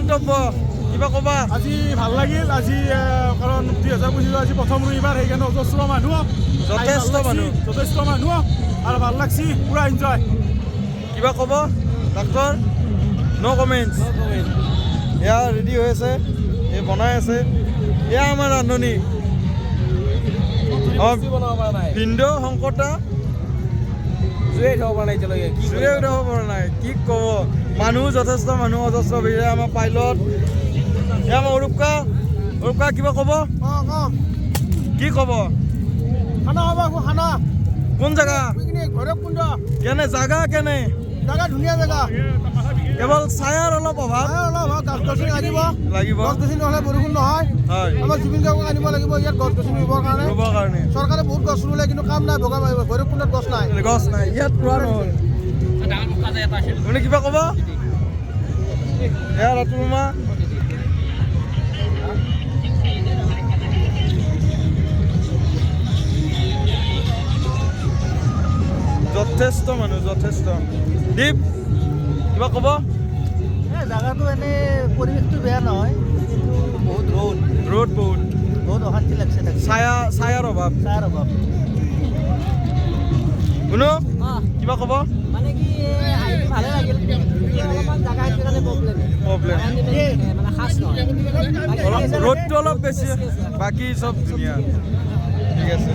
মন্তব্য কিবা ক'বা? আজি ভাল লাগিল আজি কাৰণ 2025 আজি প্ৰথম ৰবিবাৰ সেইকাৰণে যথেষ্ট মানুহ আৰু ভাল লাগছি পুৰা এনজয়। কিবা ক'ব ডাক্তৰ? ন' কমেণ্টছ। এয়া ৰেডি হৈ আছে, এই বনাই আছে। এয়া আমাৰ ৰান্ধনি ভিনদেউ শংকৰদা জুয়ে উঠাব পৰা নাই। কি ক'ব, মানুহ যথেষ্ট মানুহ অজস্ৰ ভিৰে। আমাৰ পাইলট এয়া আমাৰ অৰূপকা কিবা ক'ব? কি ক'ব? খানা হ'ব খানা। কোন জেগা? ভৈৰৱকুণ্ড। কেনে জাগা? কেনে জাগা? ধুনীয়া জাগা। কেৱল ছায়াৰ অলপ অভাৱ গছ গছনি লাগিব। গছ গছনি নহ'লে বৰষুণ নহয়। হয়, আমাৰ জুবিন গাৰ্গক আনিব লাগিব ইয়াত গছ গছনি ৰুবৰ কাৰণে। চৰকাৰে বহুত গছ ৰুলে কিন্তু কাম নাই। ভৈৰৱকুণ্ডত গছ নাই। ইয়াত ৰোৱা নহ'ল। আপুনি কিবা ক'ব? এয়া ৰাতুলমা যথেষ্ট মানুহ যথেষ্ট। দীপ কিবা ক'ব? জাগাটো এনেই পৰিৱেশটো বেয়া নহয়, কিন্তু বহুত ৰ'দ বহুত অশান্তি লাগছে। ছায়াৰ অভাৱ। শুনো কিবা ক'ব? মানে কি ভালে লাগিল, অলপমান জাগা কাৰণে প্ৰব্লেম মানে খাচ নহয়। ৰ'দটো অলপ বেছি, বাকী চব ধুনীয়া। ঠিক আছে।